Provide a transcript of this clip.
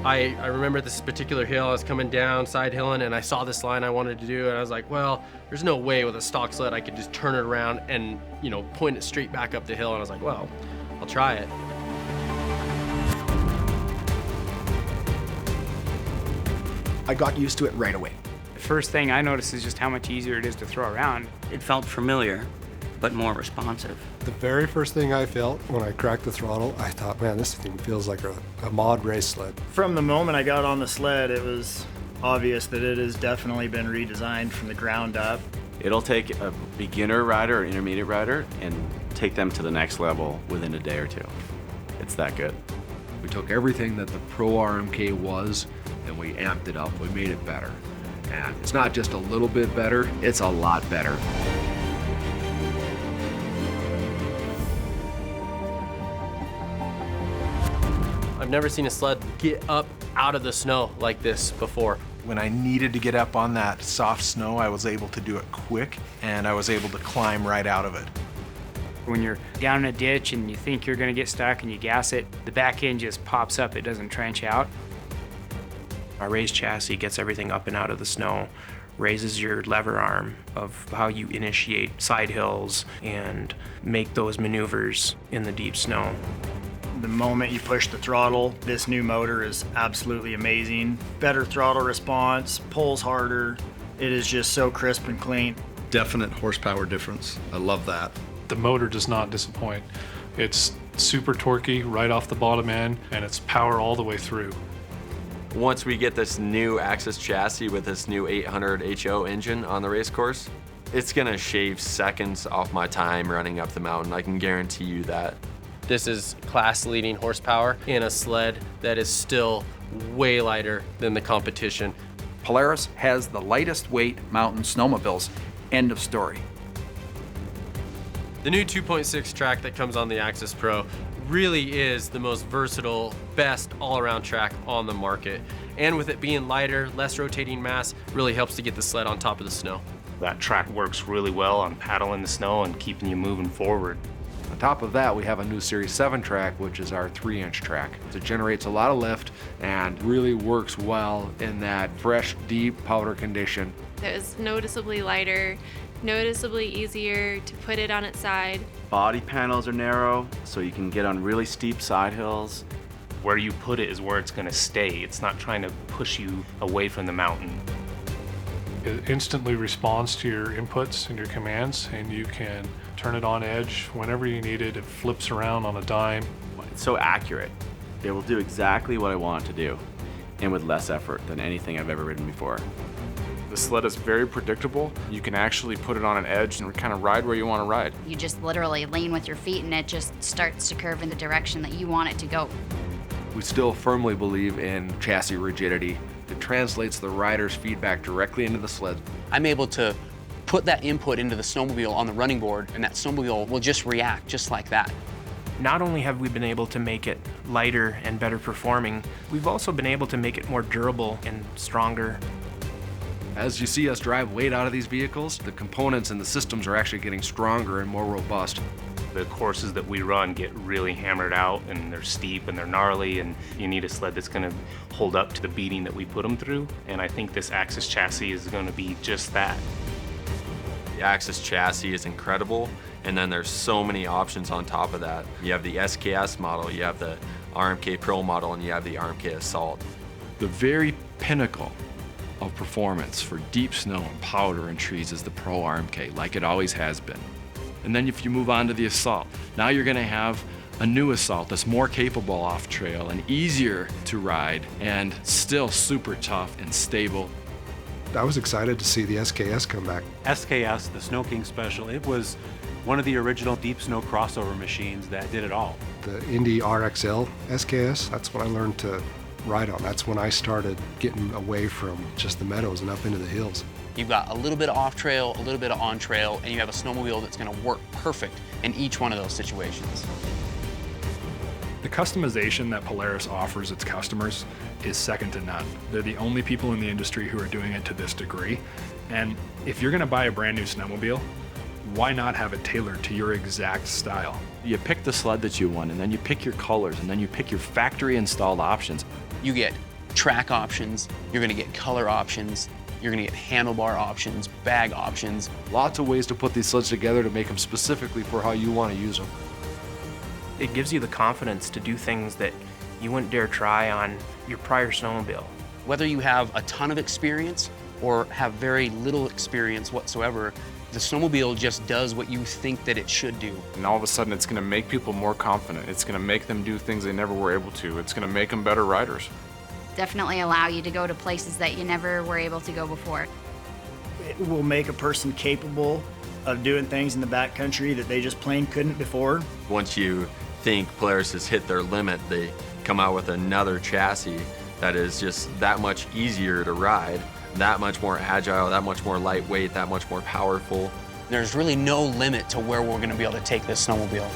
I remember this particular hill, I was coming down, side hilling, and I saw this line I wanted to do, and I was like, well, there's no way with a stock sled I could just turn it around and, you know, point it straight back up the hill, and I was like, well, I'll try it. I got used to it right away. The first thing I noticed is just how much easier it is to throw around. It felt familiar, but more responsive. The very first thing I felt when I cracked the throttle, I thought, man, this thing feels like a mod race sled. From the moment I got on the sled, it was obvious that it has definitely been redesigned from the ground up. It'll take a beginner rider or intermediate rider and take them to the next level within a day or two. It's that good. We took everything that the Pro RMK was and we amped it up. We made it better. And it's not just a little bit better, it's a lot better. I've never seen a sled get up out of the snow like this before. When I needed to get up on that soft snow, I was able to do it quick, and I was able to climb right out of it. When you're down in a ditch and you think you're gonna get stuck and you gas it, the back end just pops up, it doesn't trench out. Our raised chassis gets everything up and out of the snow, raises your lever arm of how you initiate side hills and make those maneuvers in the deep snow. The moment you push the throttle, this new motor is absolutely amazing. Better throttle response, pulls harder. It is just so crisp and clean. Definite horsepower difference. I love that. The motor does not disappoint. It's super torquey right off the bottom end, and it's power all the way through. Once we get this new Axis chassis with this new 800 HO engine on the race course, it's gonna shave seconds off my time running up the mountain. I can guarantee you that. This is class-leading horsepower in a sled that is still way lighter than the competition. Polaris has the lightest weight mountain snowmobiles. End of story. The new 2.6 track that comes on the Axis Pro really is the most versatile, best all-around track on the market. And with it being lighter, less rotating mass, really helps to get the sled on top of the snow. That track works really well on paddling the snow and keeping you moving forward. On top of that, we have a new Series 7 track, which is our 3-inch track. It generates a lot of lift and really works well in that fresh, deep powder condition. It was noticeably lighter, noticeably easier to put it on its side. Body panels are narrow, so you can get on really steep side hills. Where you put it is where it's gonna stay. It's not trying to push you away from the mountain. It instantly responds to your inputs and your commands, and you can turn it on edge whenever you need it. It flips around on a dime. It's so accurate. It will do exactly what I want it to do, and with less effort than anything I've ever ridden before. The sled is very predictable. You can actually put it on an edge and kind of ride where you want to ride. You just literally lean with your feet and it just starts to curve in the direction that you want it to go. We still firmly believe in chassis rigidity. It translates the rider's feedback directly into the sled. I'm able to put that input into the snowmobile on the running board, and that snowmobile will just react just like that. Not only have we been able to make it lighter and better performing, we've also been able to make it more durable and stronger. As you see us drive weight out of these vehicles, the components and the systems are actually getting stronger and more robust. The courses that we run get really hammered out, and they're steep and they're gnarly, and you need a sled that's gonna hold up to the beating that we put them through. And I think this Axis chassis is gonna be just that. The Axis chassis is incredible, and then there's so many options on top of that. You have the SKS model, you have the RMK Pro model, and you have the RMK Assault. The very pinnacle of performance for deep snow and powder and trees is the Pro RMK, like it always has been. And then if you move on to the Assault, now you're gonna have a new Assault that's more capable off trail and easier to ride and still super tough and stable. I was excited to see the SKS come back. SKS, the Snow King Special, it was one of the original deep snow crossover machines that did it all. The Indy RXL SKS, that's what I learned to ride on. That's when I started getting away from just the meadows and up into the hills. You've got a little bit of off-trail, a little bit of on-trail, and you have a snowmobile that's gonna work perfect in each one of those situations. The customization that Polaris offers its customers is second to none. They're the only people in the industry who are doing it to this degree. And if you're gonna buy a brand new snowmobile, why not have it tailored to your exact style? You pick the sled that you want, and then you pick your colors, and then you pick your factory installed options. You get track options, you're gonna get color options, you're gonna get handlebar options, bag options. Lots of ways to put these sleds together to make them specifically for how you want to use them. It gives you the confidence to do things that you wouldn't dare try on your prior snowmobile. Whether you have a ton of experience or have very little experience whatsoever, the snowmobile just does what you think that it should do. And all of a sudden it's gonna make people more confident. It's gonna make them do things they never were able to. It's gonna make them better riders. Definitely allow you to go to places that you never were able to go before. It will make a person capable of doing things in the backcountry that they just plain couldn't before. Once you think Polaris has hit their limit, they come out with another chassis that is just that much easier to ride, that much more agile, that much more lightweight, that much more powerful. There's really no limit to where we're gonna be able to take this snowmobile.